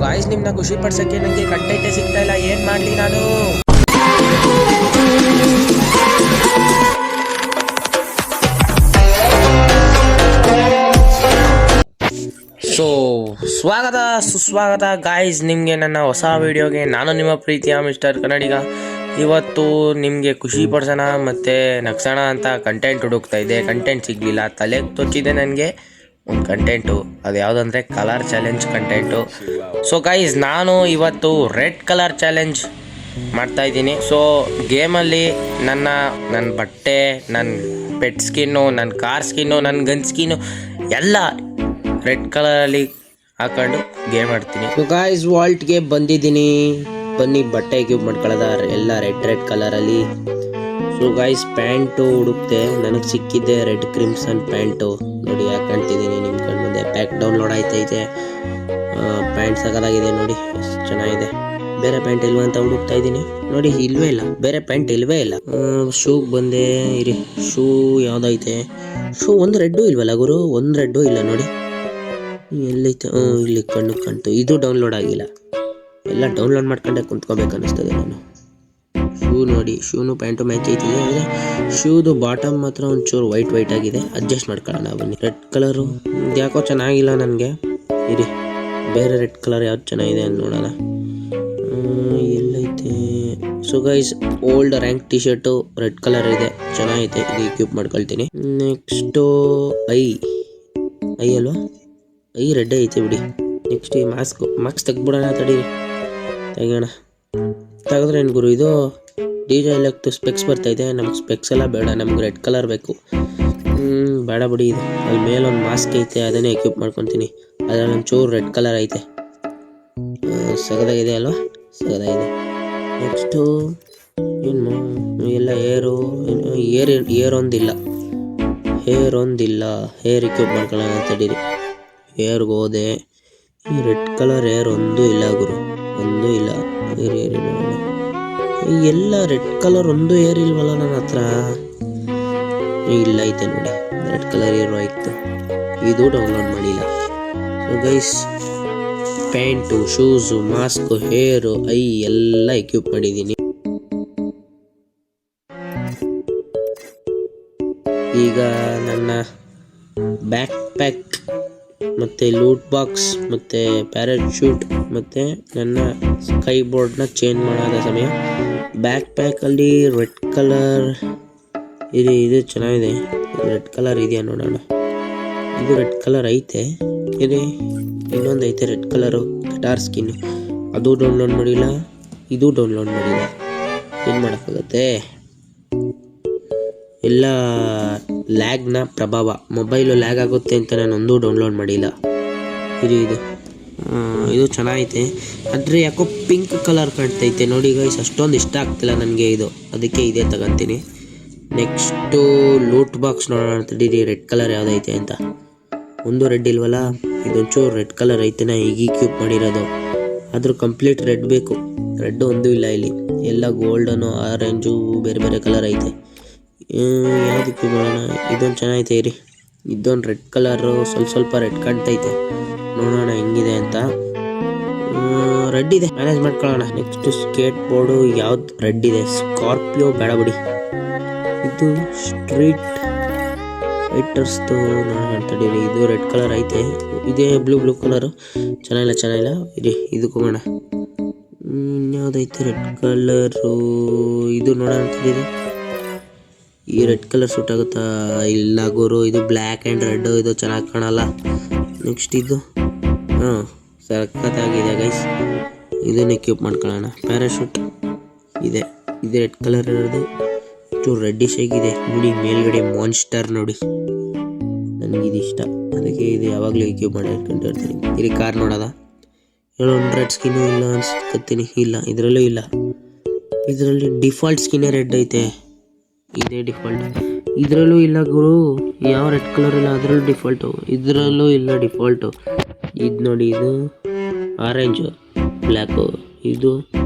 Guys ನಿಮ್ನ ಖುಷಿ ಪಡ್ಸಕ್ಕೆ ನನಗೆ ಕಂಟೆಂಟೇ ಸಿಗ್ತಾ ಇಲ್ಲ, ಏನ್ ಮಾಡ್ಲಿ ನಾನು? ಸೊ ಸ್ವಾಗತ ಸುಸ್ವಾಗತ ಗಾಯ್ಸ್ ನಿಮಗೆ ನನ್ನ ಹೊಸ ವಿಡಿಯೋಗೆ. ನಾನು ನಿಮ್ಮ ಪ್ರೀತಿಯ ಮಿಸ್ಟರ್ ಕನ್ನಡಿಗ. ಇವತ್ತು ನಿಮಗೆ ಖುಷಿ ಪಡಿಸೋಣ ಮತ್ತು ನಗ್ಸೋಣ ಅಂತ ಕಂಟೆಂಟ್ ಹುಡುಕ್ತಾ ಇದ್ದೆ. ಕಂಟೆಂಟ್ ಸಿಗಲಿಲ್ಲ, ತಲೆಗೆ ತೊಚ್ಚಿದೆ ನನಗೆ ಒಂದು ಕಂಟೆಂಟು. ಅದು ಯಾವುದಂದರೆ colour challenge content. So guys ನಾನು ಇವತ್ತು ರೆಡ್ ಕಲರ್ ಚಾಲೆಂಜ್ ಮಾಡ್ತಾಯಿದ್ದೀನಿ. ಸೊ ಗೇಮಲ್ಲಿ ನನ್ನ ಬಟ್ಟೆ, ನನ್ನ ಪೆಟ್ ಸ್ಕಿನ್ನು, ನನ್ನ ಕಾರ್ ಸ್ಕಿನ್ನು, ನನ್ನ ಗನ್ ಸ್ಕಿನ್ನು ಎಲ್ಲ ರೆಡ್ ಕಲರಲ್ಲಿ ಹಾಕೊಂಡು ಗೇಮ್ ಆಡ್ತೀನಿ. ಸೊ ಗಾಯ್ಸ್ ವಾಲ್ಟ್ಗೆ ಬಂದಿದ್ದೀನಿ, ಬನ್ನಿ ಬಟ್ಟೆ ಎಕ್ಯೂಪ್ ಮಾಡ್ಕೊಳ್ಳೋದ ಎಲ್ಲ ರೆಡ್ ಕಲರಲ್ಲಿ. ಸೊ ಗಾಯ್ಸ್ ಪ್ಯಾಂಟು ಹುಡುಕ್ತೆ, ನನಗೆ ಸಿಕ್ಕಿದ್ದೆ ರೆಡ್ ಕ್ರಿಮ್ಸನ್ ಪ್ಯಾಂಟು. ನೋಡಿ ಹಾಕೊಂತಿದ್ದೀನಿ ನಿಮ್ಮ ಕಣ್ಣು ಮುಂದೆ. ಪ್ಯಾಕ್ ಡೌನ್ಲೋಡ್ ಆಯ್ತೈತೆ. ಪ್ಯಾಂಟ್ ಸಕಲಾಗಿದೆ ನೋಡಿ, ಎಷ್ಟು ಚೆನ್ನಾಗಿದೆ. ಬೇರೆ ಪ್ಯಾಂಟ್ ಇಲ್ವಾ ಅಂತ ಹುಡುಕ್ತಾ ಇದ್ದೀನಿ. ನೋಡಿ ಇಲ್ವೇ ಇಲ್ಲ, ಬೇರೆ ಪ್ಯಾಂಟ್ ಇಲ್ವೇ ಇಲ್ಲ. ಶೂಗೆ ಬಂದೆ ಇರಿ. ಶೂ ಯಾವುದೈತೆ? ಶೂ ಒಂದು ರೆಡ್ಡು ಇಲ್ವಲ್ಲ ಗುರು, ಒಂದು ರೆಡ್ಡು ಇಲ್ಲ ನೋಡಿ. ಎಲ್ಲೈತೆ? ಇಲ್ಲಿ ಕಣ್ಣು ಕಾಣ್ತು. ಇದು ಡೌನ್ಲೋಡ್ ಆಗಿಲ್ಲ, ಎಲ್ಲ ಡೌನ್ಲೋಡ್ ಮಾಡ್ಕೊಂಡೆ ಕುಂತ್ಕೋಬೇಕು ಅನ್ನಿಸ್ತದೆ ನಾನು. ಶೂ ನೋಡಿ, ಶೂನು ಪ್ಯಾಂಟು ಮ್ಯಾಚ್ ಐತಿದೆ. ಅಂದರೆ ಶೂದು ಬಾಟಮ್ ಮಾತ್ರ ಒಂಚೂರು ವೈಟ್ ಆಗಿದೆ, ಅಡ್ಜಸ್ಟ್ ಮಾಡ್ಕೊಳ್ಳೋಣ ಬನ್ನಿ. ರೆಡ್ ಕಲರು ಯಾಕೋ ಚೆನ್ನಾಗಿಲ್ಲ ನನಗೆ. ಇರಿ ಬೇರೆ ರೆಡ್ ಕಲರ್ ಯಾವ್ದು ಚೆನ್ನಾಗಿದೆ ಅಂತ ನೋಡೋಣ. ಎಲ್ಲೈತೆ? So guys old rank T shirt red colour ಇದೆ, ಚೆನ್ನಾಗೈತೆ. ಇದು ಎಕ್ಯೂಪ್ ಮಾಡ್ಕೊಳ್ತೀನಿ. ನೆಕ್ಸ್ಟು ಐ ಅಲ್ವಾ? ಐ ರೆಡ್ ಐತೆ ಬಿಡಿ. ನೆಕ್ಸ್ಟ್ ಈ ಮಾಸ್ಕ್ ತೆಗ್ಬಿಡೋಣ, ತಡೀರಿ ತೆಗೋಣ. ತೆಗೆದ್ರೆ ಏನು ಗುರು, ಇದು DJ ಎಲೆಕ್ಟ್ ಸ್ಪೆಕ್ಸ್ ಬರ್ತೈತೆ. ನಮ್ಗೆ ಸ್ಪೆಕ್ಸ್ ಎಲ್ಲ ಬೇಡ, ನಮ್ಗೆ ರೆಡ್ ಕಲರ್ ಬೇಕು. ಬೇಡ ಬಿಡಿ. ಇದು ಅಲ್ಲಿ ಮೇಲೊಂದು ಮಾಸ್ಕ್ ಐತೆ, ಅದನ್ನೇ ಎಕ್ಯೂಪ್ ಮಾಡ್ಕೊತೀನಿ. ಅದರಲ್ಲಿ ಒಂಚೂರು ರೆಡ್ ಕಲರ್ ಐತೆ, ಸಗದಾಗಿದೆ ಅಲ್ವಾ? ಸಗದಾಗಿದೆ. ನೆಕ್ಸ್ಟು ಏನು ಎಲ್ಲ ಏರ್ ಒಂದಿಲ್ಲ, ಹೇರ್ ಎಕ್ಯೂಪ್ ಮಾಡ್ಕೊಳ್ಳೋಣ ತಡೀರಿ. ಹೇರ್ಗೆ ಹೋದೆ, ಈ ರೆಡ್ ಕಲರ್ ಹೇರ್ ಒಂದೂ ಇಲ್ಲ ಗುರು, ಒಂದೂ ಇಲ್ಲ. ಎಲ್ಲ ರೆಡ್ ಕಲರ್ ಒಂದು ಹೇರ್ ಇಲ್ವಲ್ಲ ನನ್ನ ಹತ್ರ. ಇಲ್ಲ ಐತೆ ನೋಡಿ, ರೆಡ್ ಕಲರ್ ಹೇರ್ ಆಯ್ತು. ಇದು ಡೌನ್ಲೋಡ್ ಮಾಡಿಲ್ಲ. So guys pant, shoes, mask, hair, I ಎಲ್ಲ ಎಕ್ಯೂಪ್ ಮಾಡಿದ್ದೀನಿ. ಈಗ ನನ್ನ ಬ್ಯಾಕ್ ಪ್ಯಾಕ್ ಮತ್ತು ಲೂಟ್ ಬಾಕ್ಸ್ ಮತ್ತು ಪ್ಯಾರಾಶೂಟ್ ಮತ್ತು ನನ್ನ ಸ್ಕೈ ಬೋರ್ಡ್ನ ಚೇಂಜ್ ಮಾಡೋದ ಸಮಯ. ಬ್ಯಾಕ್ ಪ್ಯಾಕಲ್ಲಿ ರೆಡ್ ಕಲರ್ ಇದು ಚೆನ್ನಾಗಿದೆ. ರೆಡ್ ಕಲರ್ ಇದೆಯಾ ನೋಡೋಣ. ಇದು ರೆಡ್ ಕಲರ್ ಐತೆ. ಇದೆ ಇನ್ನೊಂದು ಐತೆ ರೆಡ್ ಕಲರು ಗಿಟಾರ್ ಸ್ಕಿನ್ನು, ಅದು ಡೌನ್ಲೋಡ್ ಮಾಡಿಲ್ಲ, ಇದು ಡೌನ್ಲೋಡ್ ಮಾಡಿಲ್ಲ. ಏನು ಮಾಡೋಕ್ಕಾಗತ್ತೆ? ಎಲ್ಲ ಲ್ಯಾಗ್ನ ಪ್ರಭಾವ, ಮೊಬೈಲು ಲ್ಯಾಗ್ ಆಗುತ್ತೆ ಅಂತ ನಾನು ಒಂದೂ ಡೌನ್ಲೋಡ್ ಮಾಡಿಲ್ಲ. ಇದು ಚೆನ್ನಾಗೈತೆ, ಆದರೆ ಯಾಕೋ ಪಿಂಕ್ ಕಲರ್ ಕಾಣ್ತೈತೆ ನೋಡಿ ಗೈಸ್. ಅಷ್ಟೊಂದು ಇಷ್ಟ ಆಗ್ತಿಲ್ಲ ನನಗೆ ಇದು, ಅದಕ್ಕೆ ಇದೇ ತಗೊಂತೀನಿ. ನೆಕ್ಸ್ಟು ಲೂಟ್ ಬಾಕ್ಸ್ ನೋಡೋಣ ತಡೀರಿ, ರೆಡ್ ಕಲರ್ ಯಾವುದೈತೆ ಅಂತ. ಒಂದು ರೆಡ್ ಇಲ್ವಲ್ಲ, ಇದೊಂಚೂರು ರೆಡ್ ಕಲರ್ ಐತೆ. ನಾ ಈಗ ಕ್ಯೂಪ್ ಮಾಡಿರೋದು, ಆದರೂ ಕಂಪ್ಲೀಟ್ ರೆಡ್ ಬೇಕು. ರೆಡ್ ಒಂದೂ ಇಲ್ಲ ಇಲ್ಲಿ, ಎಲ್ಲ ಗೋಲ್ಡನು, ಆರೆಂಜು, ಬೇರೆ ಕಲರ್ ಐತೆ. ಯಾವುದಕ್ಕೆ ಮಾಡೋಣ? ಇದೊಂದು ಚೆನ್ನಾಗೈತೆ ಇರಿ. ಇದೊಂದು ರೆಡ್ ಕಲರು, ಸ್ವಲ್ಪ ರೆಡ್ ಕಾಣ್ತೈತೆ. ನೋಡೋಣ ಹೆಂಗಿದೆ ಅಂತ. ರೆಡ್ ಇದೆ, ಮ್ಯಾನೇಜ್ ಮಾಡ್ಕೊಳ್ಳೋಣ. ನೆಕ್ಸ್ಟ್ ಸ್ಕೇಟ್ ಬೋರ್ಡು ಯಾವ್ದು ರೆಡ್ ಇದೆ? ಸ್ಕಾರ್ಪಿಯೋ ಬೇಡ ಬಿಡಿ. ಇದು ಸ್ಟ್ರೀಟ್ ಫೈಟರ್ಸ್ದು ನೋಡೋಣ ತಡೀರಿ. ಇದು ರೆಡ್ ಕಲರ್ ಐತೆ, ಇದೇ ಬ್ಲೂ ಕಲರು. ಚೆನ್ನಾಗಿಲ್ಲ ಇರಿ, ಇದಕ್ಕೆ ಹೋಗೋಣ. ಇನ್ಯಾವುದೈತೆ ರೆಡ್ ಕಲರು? ಇದು ನೋಡೋಣ ತಡೀರಿ. ಈ ರೆಡ್ ಕಲರ್ ಸೂಟ್ ಆಗುತ್ತಾ? ಇಲ್ಲ ಗುರು, ಇದು ಬ್ಲ್ಯಾಕ್ ಆ್ಯಂಡ್ ರೆಡ್, ಇದು ಚೆನ್ನಾಗಿ ಕಾಣಲ್ಲ. ನೆಕ್ಸ್ಟ್ ಇದು ಸಖತ್ತಾಗಿದೆ ಗೈಸ್, ಇದನ್ನ ಎಕ್ಯೂಪ್ ಮಾಡ್ಕೊಳ್ಳೋಣ. ಪ್ಯಾರಾಶೂಟ್ ಇದೆ, ಇದು ರೆಡ್ ಕಲರ್ ಇರೋದು, ಚೂರು ರೆಡ್ಡಿಶ್ ಆಗಿದೆ ನೋಡಿ. ಮೇಲ್ಗಡೆ ಮಾನ್ಸ್ಟರ್ ನೋಡಿ, ನನಗಿದು ಇಷ್ಟ, ಅದಕ್ಕೆ ಇದು ಯಾವಾಗಲೂ ಎಕ್ಯೂಪ್ ಮಾಡಿ ಇಟ್ಕೊಂಡಿರ್ತೀನಿ. ಇಲ್ಲಿ ಕಾರ್ ನೋಡೋದ? ಒಂದು ರೆಡ್ ಸ್ಕಿನ್ನು ಇಲ್ಲ ಅನ್ಸ್ಕತ್ತೀನಿ. ಇಲ್ಲ, ಇದರಲ್ಲೂ ಇಲ್ಲ. ಇದರಲ್ಲಿ ಡಿಫಾಲ್ಟ್ ಸ್ಕಿನ್ನೇ ರೆಡ್ ಐತೆ, ಇದೇ ಡಿಫಾಲ್ಟ್. ಇದರಲ್ಲೂ ಇಲ್ಲ ಗುರು, ಯಾವ ರೆಡ್ ಕಲರ್ ಇಲ್ಲ ಅದರಲ್ಲೂ ಡಿಫಾಲ್ಟು, ಇದರಲ್ಲೂ ಇಲ್ಲ ಡಿಫಾಲ್ಟು. ಇದು ನೋಡಿ, ಇದು ಆರೆಂಜು, ಬ್ಲ್ಯಾಕು, ಇದು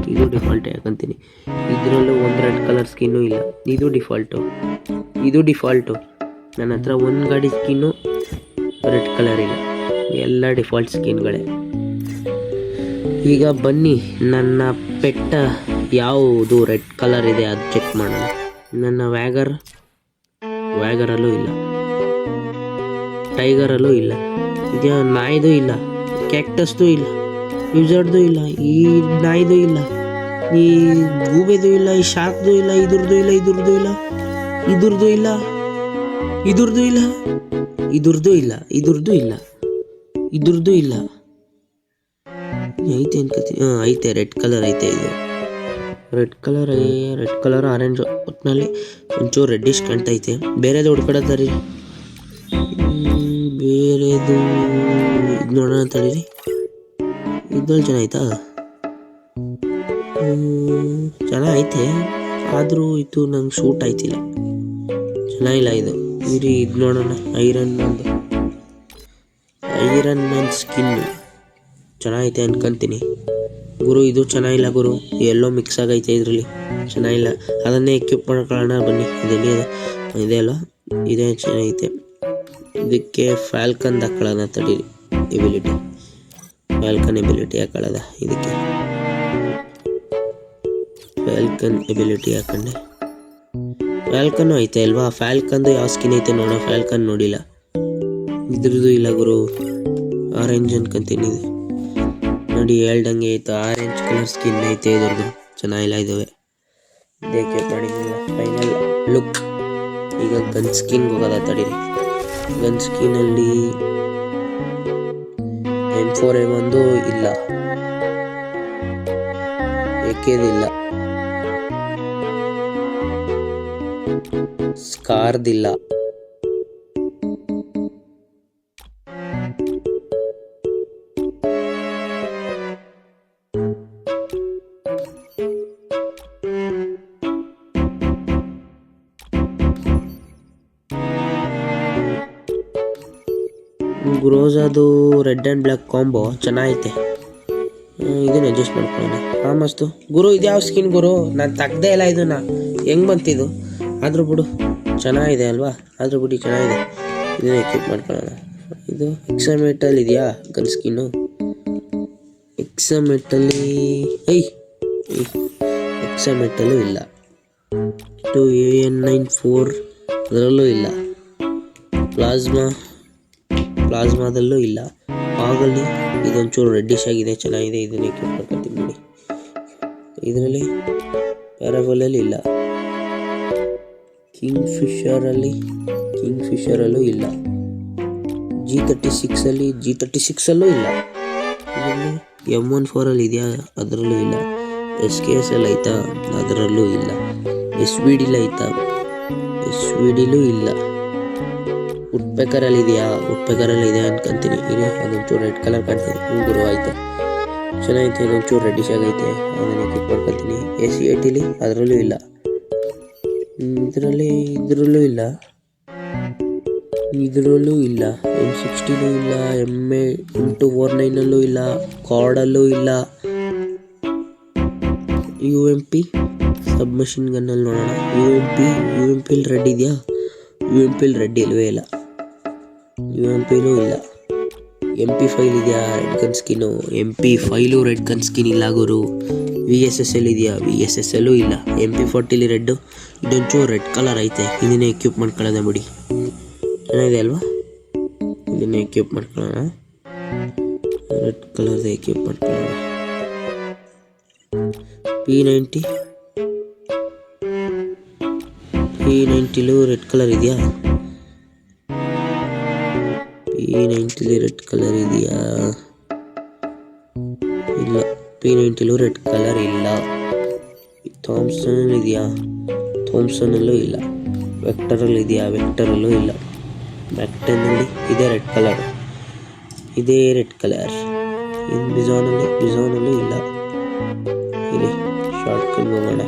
ಡಿಫಾಲ್ಟ್ ಯಾಕಂತೀನಿ. ಇದರಲ್ಲೂ ಒಂದು ರೆಡ್ ಕಲರ್ ಸ್ಕಿನ್ನು ಇಲ್ಲ, ಇದು ಡಿಫಾಲ್ಟು. ನನ್ನ ಹತ್ರ ಒಂದು ಗಾಡಿ ಸ್ಕಿನ್ನು ರೆಡ್ ಕಲರ್ ಇಲ್ಲ, ಎಲ್ಲ ಡಿಫಾಲ್ಟ್ ಸ್ಕಿನ್ಗಳೇ. ಈಗ ಬನ್ನಿ ನನ್ನ ಪೆಟ್ಟ ಯಾವುದು ರೆಡ್ ಕಲರ್ ಇದೆ ಅದು ಚೆಕ್ ಮಾಡೋಣ. ನನ್ನ ವ್ಯಾಗರಲ್ಲೂ ಇಲ್ಲ, ಟೈಗರಲ್ಲೂ ಇಲ್ಲ, ಇದು ನಾಯಿದು ಇಲ್ಲ, ಕ್ಯಾಕ್ಟಸ್ದು ಇಲ್ಲ, ವಿಜರ್ಡ್ದು ಇಲ್ಲ, ಈ ನಾಯಿದು ಇಲ್ಲ, ಈ ಗೂಬೆದು ಇಲ್ಲ, ಈ ಶಾರ್ಕ್ದು ಇಲ್ಲ, ಇದ್ರದ್ದು ಇಲ್ಲ, ಇದ್ರದ್ದು ಇಲ್ಲ, ಇದ್ರದ್ದು ಇಲ್ಲ, ಇದ್ರದ್ದು ಇಲ್ಲ, ಇದ್ರದ್ದು ಇಲ್ಲ, ಇದ್ರದ್ದು ಇಲ್ಲ, ಇದ್ರದ್ದು ಇಲ್ಲ, ಐತೆ ಅನ್ಕೋತೀನಿ. ಐತೆ, ರೆಡ್ ಕಲರ್ ಐತೆ. ಇದು ರೆಡ್ ಕಲರ್ ಆರೆಂಜ್, ಒಟ್ಟಿನಲ್ಲಿ ಒಂಚೂರು ರೆಡ್ಡಿಶ್ ಕಾಣ್ತೈತೆ. ಬೇರೆದು ಹುಡ್ಕೊಡತ್ತಾರೆ, ಬೇರೆದು ಇದು ನೋಡೋಣ ತಡೀರಿ. ಇದ್ರಲ್ಲಿ ಚೆನ್ನಾಯ್ತಾ? ಚೆನ್ನಾಗೈತೆ, ಆದರೂ ಇದು ನಂಗೆ ಶೂಟ್ ಆಯ್ತಿಲ್ಲ, ಚೆನ್ನಾಗಿಲ್ಲ ಇದು. ಇದು ನೋಡೋಣ, ಐರನ್ ಮ್ಯಾನ್ ಸ್ಕಿನ್ ಚೆನ್ನಾಗೈತೆ ಅನ್ಕೊಂತೀನಿ ಗುರು. ಇದು ಚೆನ್ನಾಗಿಲ್ಲ ಗುರು, ಎಲ್ಲೋ ಮಿಕ್ಸ್ ಆಗೈತೆ ಇದರಲ್ಲಿ, ಚೆನ್ನಾಗಿಲ್ಲ. ಅದನ್ನೇ ಎಕ್ವಿಪ್ ಮಾಡ್ಕೊಳ್ಳೋಣ ಬನ್ನಿ. ಇದೆಲ್ಲಿ ಇದೆ ಅಲ್ಲ, ಇದೇ ಚೆನ್ನಾಗೈತೆ. ಇದಕ್ಕೆ ಫ್ಯಾಲ್ಕನ್ ಹಾಕೊಳ್ಳೋಣ ತಡೀರಿ. ಫ್ಯಾಲ್ಕನ್ ಎಬಿಲಿಟಿ ಹಾಕೊಳ್ಳೋದ. ಇದಕ್ಕೆ ಫ್ಯಾಲ್ಕನ್ ಎಬಿಲಿಟಿ ಹಾಕೊಂಡೆ. ಫ್ಯಾಲ್ಕನ್ನು ಐತೆ ಅಲ್ವಾ? ಫ್ಯಾಲ್ಕನ್ದು ಯಾವ ಸ್ಕಿನ್ ಐತೆ ನೋಡೋ. ಫ್ಯಾಲ್ಕನ್ ನೋಡಿಲ್ಲ, ಇದ್ರದ್ದು ಇಲ್ಲ ಗುರು. ಆರೆಂಜ್ ಅನ್ಕೊಂತೀನಿ ಇದು ನೋಡಿ, ಹೇಳ್ದಂಗೆ ಐತೆ. ಆರೆಂಜ್ ಕಲರ್ ಸ್ಕಿನ್ ಐತೆ ಇದ್ರದ್ದು, ಚೆನ್ನಾಗಿಲ್ಲ ಇದಾವೆ. ಇದಕ್ಕೆ ಮಾಡಿದ್ದಿಲ್ಲ. Final look. ಈಗ ಗನ್ ಸ್ಕಿನ್ಗೆ ಹೋಗೋದ ತಡೀರಿ. ಗನ್ ಸ್ಕಿನ್ನಲ್ಲಿ M4A1 ಇಲ್ಲ, ಏಕೆದಿಲ್ಲ, ಸ್ಕಾರ್ದಿಲ್ಲ, ಗ್ರೋಜಾದು ರೆಡ್ ಆ್ಯಂಡ್ ಬ್ಲ್ಯಾಕ್ ಕಾಂಬೋ ಚೆನ್ನಾಗೈತೆ. ಇದನ್ನ ಅಡ್ಜಸ್ಟ್ ಮಾಡ್ಕೊಳ್ಳೋಣ. ಮಸ್ತು ಗುರು. ಇದು ಯಾವ ಸ್ಕಿನ್ ಗುರು? ನಾನು ತೆಗ್ದೇ ಇಲ್ಲ ಇದನ್ನ, ಹೆಂಗೆ ಬಂತಿದು? ಆದರೂ ಬಿಡು, ಚೆನ್ನಾಗಿದೆ ಅಲ್ವಾ? ಆದರೂ ಬಿಡಿ, ಚೆನ್ನಾಗಿದೆ. ಇದನ್ನ ಎಕ್ವಿಪ್ ಮಾಡ್ಕೊಳ್ಳೋಣ. ಇದು ಎಕ್ಸಾಮೆಟಲ್ ಇದೆಯಾ ಗನ್ ಸ್ಕಿನ್ನು? ಎಕ್ಸಾಮೆಟಲ್ಲಿ ಎಕ್ಸಾಮೆಟಲ್ಲೂ ಇಲ್ಲ. ಇದು AN94 ಅದರಲ್ಲೂ ಇಲ್ಲ. ಪ್ಲಾಸ್ಮಾದಲ್ಲೂ ಇಲ್ಲ. ಆಗಲಿ ಇದೊಂಚೂರು ರೆಡ್ಡಿಶ್ ಆಗಿದೆ, ಚೆನ್ನಾಗಿದೆ. ಇದನ್ನ ಎಕ್ವಿಪ್ ಮಾಡ್ಕೊತೀನಿ ನೋಡಿ. ಇದರಲ್ಲಿ ಪ್ಯಾರಾಫಲಲ್ಲಿ ಇಲ್ಲ. ಕಿಂಗ್ ಫಿಶರಲ್ಲೂ ಇಲ್ಲ. G36ಅಲ್ಲೂ ಇಲ್ಲ. ಇದರಲ್ಲಿ M14 ಇದೆಯಾ? ಅದರಲ್ಲೂ ಇಲ್ಲ. SKSL ಐತಾ? ಅದರಲ್ಲೂ ಇಲ್ಲ. SVDಲ್ ಐತಾ? SVDಲೂ ಇಲ್ಲ. ಉಡ್ಪೆಕರಲ್ಲಿ ಇದೆಯಾ? ಉಡ್ಪೆಕರಲ್ಲಿ ಇದೆ ಅನ್ಕೊಂತೀನಿ. ಇದೆ, ಅದೊಂಚೂರು ರೆಡ್ ಕಲರ್ ಕಾಣ್ತೀನಿ. ಗುರು ಆಯ್ತು, ಚೆನ್ನಾಗೈತೆ. ಇದೊಂಚೂರು ರೆಡ್ಡಿಶ್ ಆಗೈತೆ, ಅದನ್ನು ಎಕ್ವಿಪ್ ಮಾಡ್ಕೊತೀನಿ. AC80 ಅದರಲ್ಲೂ ಇಲ್ಲ. ಇದ್ರಲ್ಲೂ ಇಲ್ಲ. M60 ಇಲ್ಲ. M249 ಇಲ್ಲ. ಕಾರ್ಡಲ್ಲೂ ಇಲ್ಲ. UMP ಸಬ್ಮಷಿನ್ ಗನ್ನಲ್ಲಿ ನೋಡೋಣ. UMPಲಿ ರೆಡ್ ಇದೆಯಾ? UMPಲಿ ರೆಡ್ ಇಲ್ವೇ ಇಲ್ಲ. UMPಲೂ ಇಲ್ಲ. MP5 ಇದೆಯಾ red gun skin? MP5 red gun skin ಇಲ್ಲ ಗುರು. VSSL ಇದೆಯಾ? VSSLೂ ಇಲ್ಲ. MP40 red. ಇದೊಂಚೂರು ರೆಡ್ ಕಲರ್ ಐತೆ, ಇದನ್ನೇ ಎಕ್ವಿಪ್ ಮಾಡ್ಕೊಳ್ಳೋಣ ಬಿಡಿ. ಚೆನ್ನಾಗಿದೆ ಅಲ್ವಾ? ಇದನ್ನೇ ಎಕ್ವಿಪ್ ಮಾಡ್ಕೊಳ್ಳೋಣ. ರೆಡ್ ಕಲರ್ದು ಎಕ್ವಿಪ್ ಮಾಡ್ಕೊಳ್ಳೋಣ. P90ಲೂ ರೆಡ್ ಕಲರ್ ಇದೆಯಾ? P90 ರೆಡ್ ಕಲರ್ ಇದೆಯಾ? ಇಲ್ಲ. P90ಲೂ ರೆಡ್ ಕಲರ್ ಇಲ್ಲ. ಥಾಮ್ಸನ್ ಇದೆಯಾ? ಥಾಮ್ಸನಲ್ಲೂ ಇಲ್ಲ. ವೆಕ್ಟರಲ್ಲಿ ಇದೆಯಾ? ವೆಕ್ಟರಲ್ಲೂ ಇಲ್ಲ. ಮ್ಯಾಕ್ಟನ್ನಲ್ಲಿ ಇದೆ ರೆಡ್ ಕಲರ್. ಇದೇ ರೆಡ್ ಕಲರ್. ಇನ್ನು ಬಿಜಾನಲ್ಲೂ ಇಲ್ಲ. ಇಲ್ಲಿ ಶಾರ್ಟ್ ಗನ್ ಹೋಗೋಣ.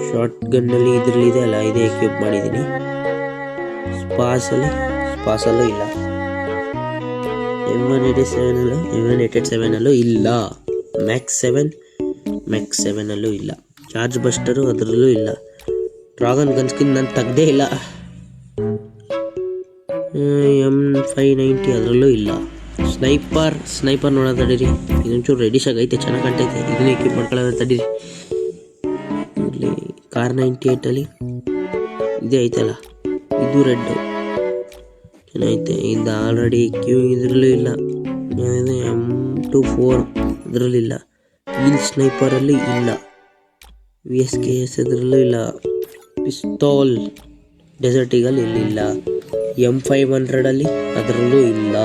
ಶಾರ್ಟ್ ಗನ್ನಲ್ಲಿ ಇದರಲ್ಲಿ ಇದೆ ಅಲ್ಲ, ಇದೇ ಎಕ್ವಿಪ್ ಮಾಡಿದ್ದೀನಿ. ಸ್ಪಾಸಲ್ಲೂ ಇಲ್ಲ. M187 ಇಲ್ಲ. ಮ್ಯಾಕ್ಸ್ 7 ಇಲ್ಲ. ಚಾರ್ಜ್ ಬಸ್ಟರು ಅದರಲ್ಲೂ ಇಲ್ಲ. ಡ್ರಾಗನ್ ಗನ್ ಸ್ಕಿನ್ ನಾನು ತೆಗ್ದೇ ಇಲ್ಲ. M590 ಅದರಲ್ಲೂ ಇಲ್ಲ. ಸ್ನೈಪರ್ ನೋಡೋಣ ತಡೀರಿ. ಇದೊಂಚೂರು ರೆಡಿಶ್ ಆಗೈತೆ, ಚೆನ್ನಾಗಿ ಕಾಣ್ತೈತೆ. ಇದನ್ನ ಎಕ್ವಿಪ್ ಮಾಡ್ಕೊಳ್ಳೋಣ ತಡೀರಿ. ಇಲ್ಲಿ ಕಾರ್ 98ಅಲ್ಲಿ ಇದೇ ಐತಲ್ಲ, ಇದು ರೆಡ್ಡು ಚೆನ್ನಾಗೈತೆ. ಇದು ಆಲ್ರೆಡಿ ಕ್ಯೂ ಇದರಲ್ಲೂ ಇಲ್ಲ. M24 ಇದರಲ್ಲಿಲ್ಲ. ಈಲ್ ಸ್ನೈಪರಲ್ಲಿ ಇಲ್ಲ. VSKS ಇದರಲ್ಲೂ ಇಲ್ಲ. ಪಿಸ್ತೂಲ್ ಡೆಸರ್ಟ್ ಈಗಲ್ ಇಲ್ಲಿಲ್ಲ. M500ಅಲ್ಲಿ ಅದರಲ್ಲೂ ಇಲ್ಲ.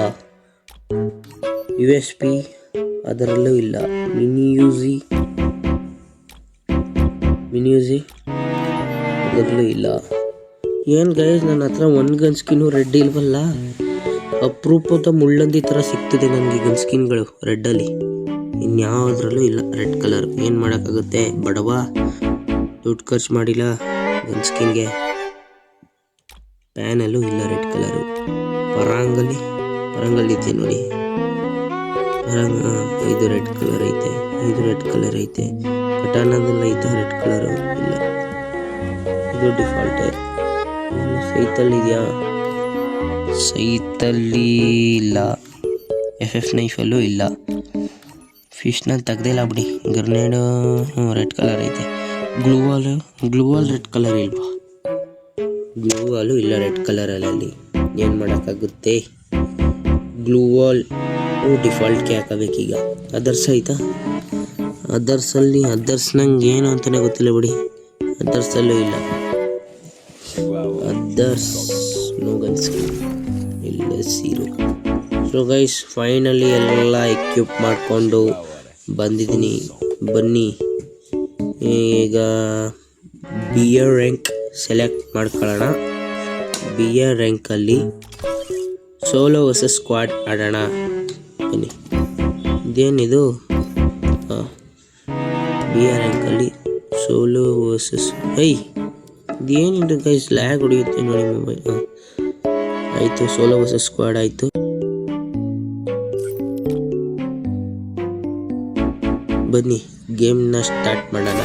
USP ಅದರಲ್ಲೂ ಇಲ್ಲ. ಮಿನಿ ಯೂಸಿ ಅದರಲ್ಲೂ ಇಲ್ಲ. ಏನು ಗೈಸ್, ನನ್ನ ಹತ್ರ ಒಂದು ಗನ್ ಸ್ಕಿನ್ನು ರೆಡ್ ಇಲ್ವಲ್ಲ. ಅಪರೂಪದ ಮುಳ್ಳಂದಿ ಥರ ಸಿಗ್ತದೆ ನನಗೆ ಗನ್ ಸ್ಕಿನ್ಗಳು ರೆಡ್ಡಲ್ಲಿ. ಇನ್ಯಾವುದ್ರಲ್ಲೂ ಇಲ್ಲ ರೆಡ್ ಕಲರ್. ಏನು ಮಾಡೋಕ್ಕಾಗುತ್ತೆ, ಬಡವ, ದುಡ್ಡು ಖರ್ಚು ಮಾಡಿಲ್ಲ ಗನ್ ಸ್ಕಿನ್ಗೆ. ಪ್ಯಾನಲ್ಲೂ ಇಲ್ಲ ರೆಡ್ ಕಲರು. ಪರಂಗಲ್ಲಿ ಇದೆ ನೋಡಿ, ಇದು ರೆಡ್ ಕಲರ್ ಐತೆ, ಇದು ರೆಡ್ ಕಲರ್ ಐತೆ. ಕಟಾನದಲ್ಲಿ ಐತೆ ರೆಡ್ ಕಲರು ಇಲ್ಲ, ಇದು ಡಿಫಾಲ್ಟೇ. ಸೈತಲ್ಲಿದೆಯಾ? ಸೈತಲ್ಲಿ ಇಲ್ಲ. FF ನೈಫಲ್ಲೂ ಇಲ್ಲ. ಫಿಶ್ನ ತೆಗ್ದಿಲ್ಲ ಬಿಡಿ. ಗ್ರೆನೇಡು ರೆಡ್ ಕಲರ್ ಐತೆ. ಗ್ಲೂವಾಲ್ ರೆಡ್ ಕಲರ್ ಇಲ್ವಾ? ಗ್ಲೂವಾಲು ಇಲ್ಲ ರೆಡ್ ಕಲರಲ್ಲಿ. ಏನು ಮಾಡೋಕ್ಕಾಗುತ್ತೆ? ಗ್ಲೂವಾಲ್ ಡಿಫಾಲ್ಟ್ಗೆ ಹಾಕಬೇಕೀಗ. ಅದರ್ಸ್ ಐತಾ? ಅದರ್ಸ್ ನಂಗೆ ಏನು ಅಂತಲೇ ಗೊತ್ತಿಲ್ಲ ಬಿಡಿ. ಅದರ್ಸಲ್ಲೂ ಇಲ್ಲ. ಅದರ್ಸ್ ನೋ ಗನ್ ಸ್ಕಿನ್ ಇಲ್ಲ, ಸೀರೋ. ಸೊ ಗೈಸ್, ಫೈನಲಿ ಎಲ್ಲ ಎಕ್ವಿಪ್ ಮಾಡಿಕೊಂಡು ಬಂದಿದ್ದೀನಿ. ಬನ್ನಿ ಈಗ ಬಿಯರ್ ರ್ಯಾಂಕ್ ಸೆಲೆಕ್ಟ್ ಮಾಡ್ಕೊಳ್ಳೋಣ. ಬಿಯರ್ ರ್ಯಾಂಕಲ್ಲಿ ಸೋಲೋ ವರ್ಸಸ್ ಸ್ಕ್ವಾಡ್ ಆಡೋಣ. ಬನ್ನಿ. ಇದೇನಿದು? ಬಿಯರ್ ರ್ಯಾಂಕಲ್ಲಿ ಸೋಲೋ ವರ್ಸಸ್ ಇದೇನಿದು ಗೈಸ್, ಲ್ಯಾಗ್ ಹೊಡೆಯುತ್ತೆ ನೋಡಿ ಮೊಬೈಲ್. ಆಯಿತು, ಸೋಲೋ ವರ್ಸಸ್ ಸ್ಕ್ವಾಡ್ ಆಯಿತು. ಬನ್ನಿ ಗೇಮ್ನ ಸ್ಟಾರ್ಟ್ ಮಾಡೋಣ.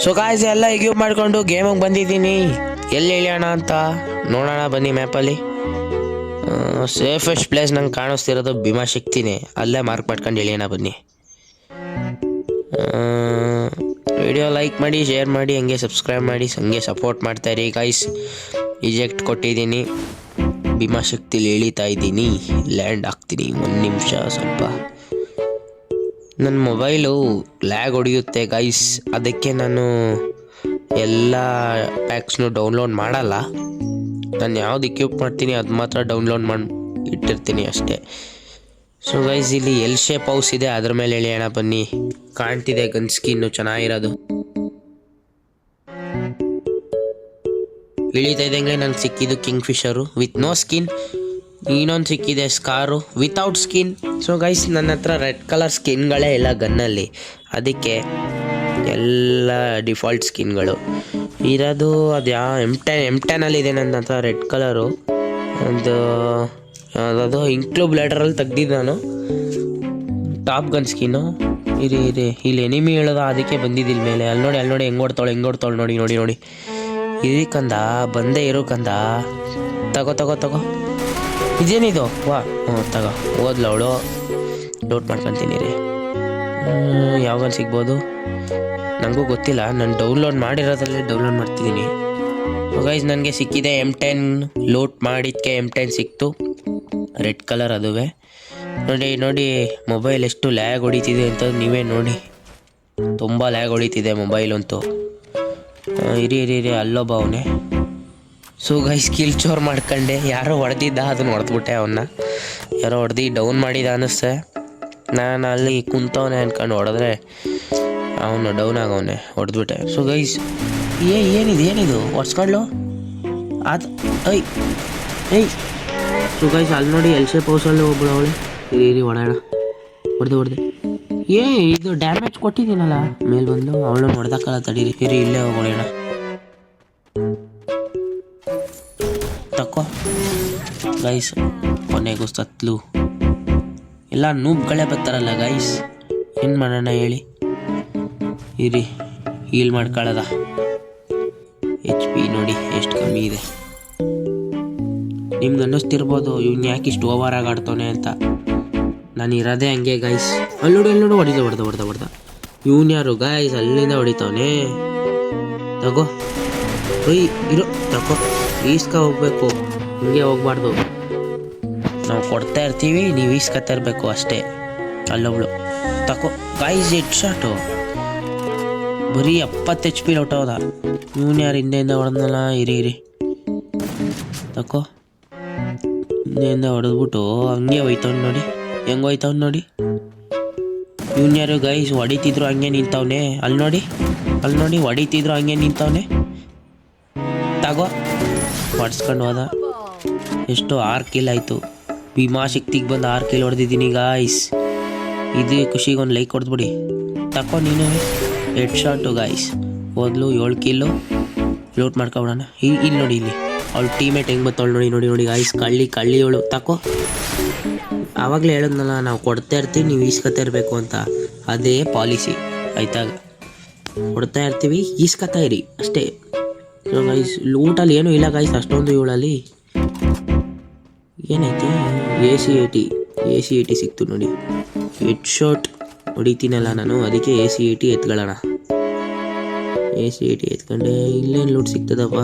ಸೊ ಗಾಯ್ಸ್, ಎಲ್ಲ ಎಕ್ವಿಪ್ ಮಾಡಿಕೊಂಡು ಗೇಮಿಗೆ ಬಂದಿದ್ದೀನಿ. ಎಲ್ಲಿ ಇಳಿಯೋಣ ಅಂತ ನೋಡೋಣ ಬನ್ನಿ. ಮ್ಯಾಪಲ್ಲಿ ಸೇಫೆಸ್ಟ್ ಪ್ಲೇಸ್ ನಂಗೆ ಕಾಣಿಸ್ತಿರೋದು ಭೀಮಾಶಕ್ತಿನೇ. ಅಲ್ಲೇ ಮಾರ್ಕ್ ಮಾಡ್ಕೊಂಡು ಇಳಿಯೋಣ ಬನ್ನಿ. ವಿಡಿಯೋ ಲೈಕ್ ಮಾಡಿ, ಶೇರ್ ಮಾಡಿ, ಹಂಗೆ ಸಬ್ಸ್ಕ್ರೈಬ್ ಮಾಡಿ, ಹಂಗೆ ಸಪೋರ್ಟ್ ಮಾಡ್ತಾಯಿರಿ ಗೈಸ್. ಇಜೆಕ್ಟ್ ಕೊಟ್ಟಿದ್ದೀನಿ, ಭೀಮಾಶಕ್ತಿಲಿ ಇಳಿತಾ ಇದ್ದೀನಿ. ಲ್ಯಾಂಡ್ ಆಗ್ತೀನಿ. 1 ನಿಮಿಷ. ಸ್ವಲ್ಪ ನನ್ನ ಮೊಬೈಲು ಲ್ಯಾಗ್ ಹೊಡೆಯುತ್ತೆ ಗೈಸ್, ಅದಕ್ಕೆ ನಾನು ಎಲ್ಲ ಪ್ಯಾಕ್ಸ್ನು ಡೌನ್ಲೋಡ್ ಮಾಡಲ್ಲ. ನಾನು ಯಾವ್ದು ಎಕ್ವಿಪ್ ಮಾಡ್ತೀನಿ ಅದು ಮಾತ್ರ ಡೌನ್ಲೋಡ್ ಮಾಡಿ ಇಟ್ಟಿರ್ತೀನಿ ಅಷ್ಟೇ. ಸೊ ಗೈಸ್, ಇಲ್ಲಿ ಎಲ್ ಶೇಪ್ ಹೌಸ್ ಇದೆ, ಅದ್ರ ಮೇಲೆ ಎಳೆಯೋಣ ಬನ್ನಿ. ಕಾಣ್ತಿದೆ ಗನ್ ಸ್ಕಿನ್ನು ಚೆನ್ನಾಗಿರೋದು. ಇಳಿತಾ ಇದ್ದಂಗೆ ನನಗೆ ಸಿಕ್ಕಿದ್ದು king fisher with no skin. ಇನ್ನೊಂದು ಸಿಕ್ಕಿದೆ ಸ್ಕಾರು ವಿತೌಟ್ ಸ್ಕಿನ್. ಸೊ ಗೈಸ್, ನನ್ನ ಹತ್ರ ರೆಡ್ ಕಲರ್ ಸ್ಕಿನ್ಗಳೇ ಇಲ್ಲ ಗನ್ನಲ್ಲಿ, ಅದಕ್ಕೆ ಎಲ್ಲ ಡಿಫಾಲ್ಟ್ ಸ್ಕಿನ್ಗಳು ಇರೋದು. ಅದು M10 ಇದೆ ನನ್ನ ಹತ್ರ ರೆಡ್ ಕಲರು. ಅದು ಇಂಕ್ಲೂ ಬ್ಲೇಡರಲ್ಲಿ ತೆಗ್ದಿದ್ದು ನಾನು ಟಾಪ್ ಗನ್ ಸ್ಕಿನ್ನು. ಇರಿ ಇಲ್ಲಿ ಎನಿಮಿ ಹೇಳೋದು, ಅದಕ್ಕೆ ಬಂದಿದ್ದಿಲ್ಲ ಮೇಲೆ. ಅಲ್ಲಿ ನೋಡಿ ಹೆಂಗೆ ಓಡ್ತಾಳೆ ನೋಡಿ. ಇರಿ ಕಂದ, ಬಂದೇ ಇರೋ ಕಂದ. ತಗೋ. ಇದೇನಿದು? ತಗೋ. ಓದ್ಲ ಅವಳು. ಡೌಟ್ ಮಾಡ್ಕೊತೀನಿ ರೀ. ಯಾವಾಗ ಸಿಗ್ಬೋದು ನನಗೂ ಗೊತ್ತಿಲ್ಲ. ನಾನು ಡೌನ್ಲೋಡ್ ಮಾಡಿರೋದ್ರಲ್ಲೇ ಡೌನ್ಲೋಡ್ ಮಾಡ್ತಿದ್ದೀನಿ. ಗೈಸ್, ನನಗೆ ಸಿಕ್ಕಿದೆ M10. ಲೋಟ್ ಮಾಡಿದ್ದಕ್ಕೆ M10 ಸಿಕ್ತು, ರೆಡ್ ಕಲರ್. ಅದುವೇ ನೋಡಿ ಮೊಬೈಲ್ ಎಷ್ಟು ಲ್ಯಾಗ್ ಹೊಡಿತಿದೆ ಅಂತ ನೀವೇ ನೋಡಿ. ತುಂಬ ಲ್ಯಾಗ್ ಹೊಡಿತಿದೆ ಮೊಬೈಲಂತೂ. ಇರಿ ಅಲ್ಲೊಬ್ಬ ಅವನೇ. ಸೊ ಗೈಸ್, ಸ್ಕಿಲ್ ಚೋರ್ ಮಾಡ್ಕೊಂಡೆ. ಯಾರೋ ಹೊಡೆದಿದ್ದ, ಅದನ್ನು ಹೊಡೆದ್ಬಿಟ್ಟೆ. ಅವನ್ನ ಯಾರೋ ಹೊಡೆದು ಡೌನ್ ಮಾಡಿದ ಅನ್ನಿಸ್ತೆ. ನಾನು ಅಲ್ಲಿ ಕುಂತವನೆ ಅಂದ್ಕೊಂಡು ಹೊಡೆದ್ರೆ ಅವನು ಡೌನ್ ಆಗವನೆ, ಹೊಡೆದ್ಬಿಟ್ಟೆ. ಸೊ ಗೈಸ್, ಏನಿದು ಹೊಡ್ಸ್ಕೊಳ್ಳು ಅದು. ಸೊ ಗೈಸ್, ಅಲ್ಲಿ ನೋಡಿ ಎಲ್ ಶೇಪ್ ಹೌಸಲ್ಲಿ ಒಬ್ಬಳು ಅವಳೆ. ಇರಿ ಹೊಡೆಯೋಣ. ಹೊಡೆದೆ. ಇದು ಡ್ಯಾಮೇಜ್ ಕೊಟ್ಟಿದ್ದೀನಲ್ಲ ಮೇಲೆ ಬಂದು. ಅವಳು ಹೊಡೆದಕ್ಕಲ್ಲ, ತಡೀರಿ. ಇಲ್ಲೇ ಹೊಡೆಯೋಣ. ತಕ್ಕೋ ಗೈಸ್, ಕೊನೆಗೂ ಸತ್ಲು. ಎಲ್ಲ ನೂಬ್ಗಳೇ ಬರ್ತಾರಲ್ಲ ಗೈಸ್, ಏನು ಮಾಡೋಣ ಹೇಳಿ. ಇರಿ ಹೀಲ್ ಮಾಡ್ಕೊಳ್ಳೋದ. ಎಚ್ ಪಿ ನೋಡಿ ಎಷ್ಟು ಕಮ್ಮಿ ಇದೆ. ನಿಮ್ಗೆ ಅನ್ನಿಸ್ತಿರ್ಬೋದು ಇವ್ನು ಯಾಕೆ ಇಷ್ಟು ಓವರಾಗಿ ಆಡ್ತಾನೆ ಅಂತ. ನಾನು ಇರೋದೇ ಹಂಗೆ ಗೈಸ್. ಅಲ್ಲಿ ನೋಡು ಹೊಡೆದ ಇವನು ಯಾರು ಗೈಸ್, ಅಲ್ಲಿಂದ ಹೊಡಿತಾವನೆ. ತಗೋ ಇರೋ ತಗೋ, ಈಸ್ಕ ಹೋಗ್ಬೇಕು, ಹಿಂಗೆ ಹೋಗ್ಬಾರ್ದು. ನಾವು ಕೊಡ್ತಾ ಇರ್ತೀವಿ, ನೀವು ಈಸ್ಕೊತಾ ಇರಬೇಕು ಅಷ್ಟೇ. ಅಲ್ಲೊಬ್ಳು ತಗೋ ಗೈಸ್, ಹೆಡ್ ಶಾಟು ಬರೀ 70 HP ಹೊಟ್ಟೋದ. ಇವನು ಯಾರು ಹಿಂದೆಯಿಂದ ಹೊಡೆದ್ನಲ್ಲ. ಇರಿ ತಗೋ, ಹಿಂದೆಯಿಂದ ಹೊಡೆದ್ಬಿಟ್ಟು ಹಂಗೆ ಹೋಯ್ತವ್ನು ನೋಡಿ, ಹೆಂಗೆ ಹೋಯ್ತವ್ನು ನೋಡಿ. ಇವನು ಯಾರು ಗೈಸ್, ಹೊಡಿತಿದ್ರು ಹಂಗೆ ನಿಂತವನೆ. ಅಲ್ಲಿ ನೋಡಿ ಹೊಡಿತಿದ್ರು ಹಂಗೆ ನಿಂತವನೆ. ತಗೋ ಹೊಡ್ಸ್ಕೊಂಡು ಹೋದ. ಎಷ್ಟು 6 ಕಿಲ್ ಆಯಿತು. ಭೀಮಾಶಕ್ತಿಗೆ ಬಂದು 6 ಕಿಲ್ ಹೊಡೆದಿದ್ದೀನಿ ಗಾಯ್ಸ್. ಇದು ಖುಷಿಗೆ ಒಂದು ಲೈಕ್ ಹೊಡೆದ್ಬಿಡಿ. ತಗೋ ನೀನು ಹೆಡ್ ಶಾಟು ಗಾಯ್ಸ್. ಹೋದ್ಲು 7 ಕಿಲ್ಲು. ಲೋಟ್ ಮಾಡ್ಕೊಬಿಡೋಣ. ಇಲ್ಲಿ ನೋಡಿ, ಇಲ್ಲಿ ಅವಳು ಟೀಮೇಟ್ ಹೆಂಗೆ ಬತ್ತವಳು ನೋಡಿ ಗಾಯ್ಸ್. ಕಳ್ಳಿ ಅವಳು. ತಗೋ, ಆವಾಗಲೇ ಹೇಳಿದ್ನಲ್ಲ ನಾವು ಕೊಡ್ತಾ ಇರ್ತೀವಿ, ನೀವು ಈಸ್ಕೊತಾ ಇರಬೇಕು ಅಂತ. ಅದೇ ಪಾಲಿಸಿ ಆಯ್ತಾಗ. ಕೊಡ್ತಾ ಇರ್ತೀವಿ, ಈಸ್ಕೊತಾ ಇರಿ ಅಷ್ಟೇ. ಸೊ ಗೈಸ್ ಲೂಟಲ್ಲಿ ಏನೂ ಇಲ್ಲ ಗಾಯ್ಸ್ ಅಷ್ಟೊಂದು. ಇವಳಲ್ಲಿ ಏನೈತಿ, AC-80 ಸಿಕ್ತು ನೋಡಿ. ಹೆಡ್ ಶಾಟ್ ಹೊಡಿತೀನಲ್ಲ ನಾನು, ಅದಕ್ಕೆ AC-80 ಎತ್ಕೊಳ್ಳೋಣ. AC-80 ಎತ್ಕೊಂಡೆ. ಇಲ್ಲೇನು ಲೂಟ್ ಸಿಗ್ತದಪ್ಪ,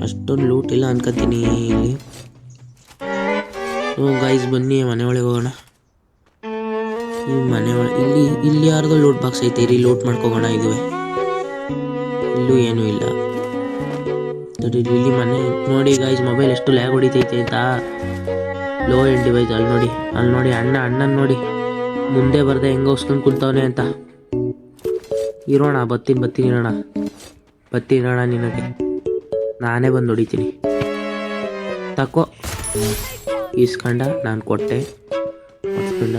ಅಷ್ಟೊಂದು ಲೂಟ್ ಇಲ್ಲ ಅನ್ಕೋತೀನಿ ಇಲ್ಲಿ. ಸೊ ಗೈಸ್ ಬನ್ನಿ ಮನೆ ಒಳಗೆ ಹೋಗೋಣ. ಈ ಮನೆ ಒಳಗೆ ಇಲ್ಲಿ ಯಾರ್ದೋ ಲೂಟ್ ಬಾಕ್ಸ್ ಐತೆ, ಇರಿ ಲೂಟ್ ಮಾಡ್ಕೋಗೋಣ. ಇದುವೆ ಇಲ್ಲೂ ಏನೂ ಇಲ್ಲ. ಇಲ್ಲಿ ಮನೆ ನೋಡಿ ಗಾಯ್ಸ್, ಮೊಬೈಲ್ ಎಷ್ಟು ಲ್ಯಾಗ್ ಹೊಡಿತೈತೆ ಅಂತ. Low end device. ಅಲ್ಲಿ ನೋಡಿ ಅಣ್ಣನ ನೋಡಿ ಮುಂದೆ ಬರ್ದೆ ಹೆಂಗೆ ಹೊಸ್ಕೊಂಡು ಕುಂತವನೆ ಅಂತ. ಇರೋಣ, ಬರ್ತೀನಿ ಇರೋಣ ನಿನಗೆ ನಾನೇ ಬಂದು ಹೊಡಿತೀನಿ. ತಕೋ ಈಸ್ಕೊಂಡ, ನಾನು ಕೊಟ್ಟೆ. ಹೊಡ್ಸ್ಕೊಂಡ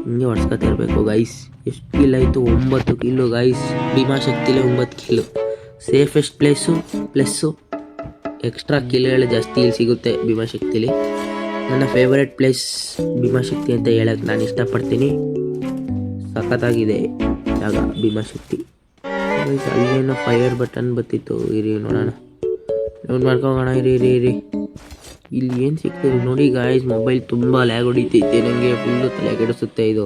ಹಿಂಗೆ ಹೊಡ್ಸ್ಕೊತಾ ಇರಬೇಕು ಗೈಸ್. ಎಷ್ಟು ಕಿಲ್ ಆಯಿತು? 9 ಕಿಲ್ಲು ಗೈಸ್. ಭೀಮಾಶಕ್ತಿಲೇ 9 ಕಿಲ್ಲು. ಸೇಫೆಸ್ಟ್ ಪ್ಲೇಸು ಎಕ್ಸ್ಟ್ರಾ ಕಿಲ್ಗಳು ಜಾಸ್ತಿ ಇಲ್ಲಿ ಸಿಗುತ್ತೆ ಭೀಮಾಶಕ್ತಿಲಿ. ನನ್ನ ಫೇವರೆಟ್ ಪ್ಲೇಸ್ ಭೀಮಾಶಕ್ತಿ ಅಂತ ಹೇಳಕ್ಕೆ ನಾನು ಇಷ್ಟಪಡ್ತೀನಿ. ಸಖತ್ತಾಗಿದೆ ಜಾಗ ಭೀಮಾಶಕ್ತಿ. ಅಲ್ಲೇನೋ ಫೈರ್ ಬಟನ್ ಬತ್ತಿತ್ತು, ಇರಿ ನೋಡೋಣ. ನೋಟ್ ಮಾಡ್ಕೋಗೋಣ. ಇರಿ ಇಲ್ಲಿ ಏನು ಸಿಗ್ತದೆ ನೋಡಿ ಗಾಯ್ಸ್. ಮೊಬೈಲ್ ತುಂಬ ಲ್ಯಾಗ್ ಹೊಡಿತೈತೆ ನನಗೆ, ಫುಲ್ಲು ತಲೆ ಕೆಡಿಸುತ್ತೆ ಇದು.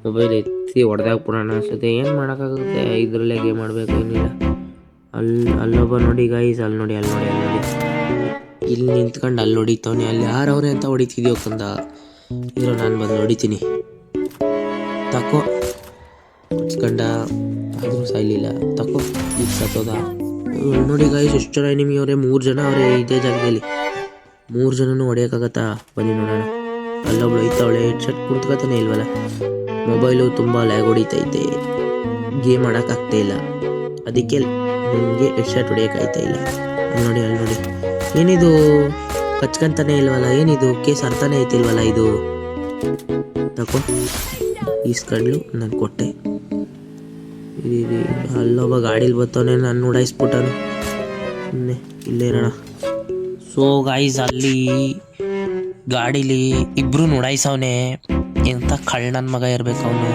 ಮೊಬೈಲ್ ಎತ್ತಿ ಹೊಡೆದಾಕ್ಬಿಡೋಣ ಅನ್ಸುತ್ತೆ. ಏನು ಮಾಡೋಕ್ಕಾಗುತ್ತೆ, ಇದರಲ್ಲೇ ಗೇಮ್ ಮಾಡಬೇಕು, ಏನಿಲ್ಲ. ಅಲ್ಲೊಬ್ಬ ನೋಡಿ ಗಾಯ್ಸ್, ಅಲ್ಲಿ ನೋಡಿ ಇಲ್ಲಿ ನಿಂತ್ಕೊಂಡು ಅಲ್ಲಿ ಹೊಡಿತವನೆ. ಅಲ್ಲಿ ಯಾರವ್ರೆ ಅಂತ ಹೊಡಿತಿದ್ಯೋ ಕಂದ. ಇರೋ ನಾನು ಬಂದು ಹೊಡಿತೀನಿ. ತಕೋ ಹೊಡ್ಸ್ಕೊಂಡ, ಆದರೂ ಸಾಯ್ಲಿಲ್ಲ. ತಕೋ ಈಗ ಸತ್ತೋದ. ನೋಡಿ ಗಾಯ್ಸ್ ಎಷ್ಟು ಜನ ಎನಿಮಿ ಅವರೇ, 3 ಜನ ಅವರೇ ಇದೇ ಜಾಗದಲ್ಲಿ. 3 ಜನನೂ ಹೊಡೆಯೋಕ್ಕಾಗತ್ತಾ? ಬನ್ನಿ ನೋಡೋಣ. ಅಲ್ಲೊಬ್ಳು ಐತವಳೆ, ಹೆಡ್ ಶಾಟ್ ಕುಂತ್ಕೊತಾನೆ ಇಲ್ವಲ್ಲ. ಮೊಬೈಲು ತುಂಬ ಲ್ಯಾಗ್ ಹೊಡಿತೈತೆ, ಗೇಮ್ ಆಡೋಕ್ಕಾಗ್ತಾ ಇಲ್ಲ. ಅದಕ್ಕೆ ನನಗೆ ಹೆಡ್ ಶಾಟ್ ಹೊಡಿಯೋಕ್ಕಾಗ್ತಾ ಇಲ್ಲ. ಅಲ್ಲಿ ನೋಡಿ ಏನಿದು ಕಚ್ಕೊಂತಾನೆ ಇಲ್ವಲ್ಲ, ಏನಿದು ಕೇಸ್ ಅರ್ಥನೇ ಐತಿಲ್ವಲ್ಲ ಇದು. ತಕೋ ಈಸ್ಕೊಂಡ್ಲು, ನಾನು ಕೊಟ್ಟೆ. ಅಲ್ಲೊಬ್ಬ ಗಾಡೀಲಿ ಬರ್ತವನೆ, ನಾನು ಉಡಾಯಿಸ್ಬಿಟ್ಟನು. ಸುಮ್ಮನೆ ಇಲ್ಲೇ ಇರೋಣ. ಸೊ ಗಾಯ್ಸ್ ಅಲ್ಲಿ ಗಾಡೀಲಿ ಇಬ್ರು ಉಡಾಯಿಸವನೆ. ಎಂಥ ಕಳ್ಳನ ಮಗ ಇರಬೇಕು ಅವನು.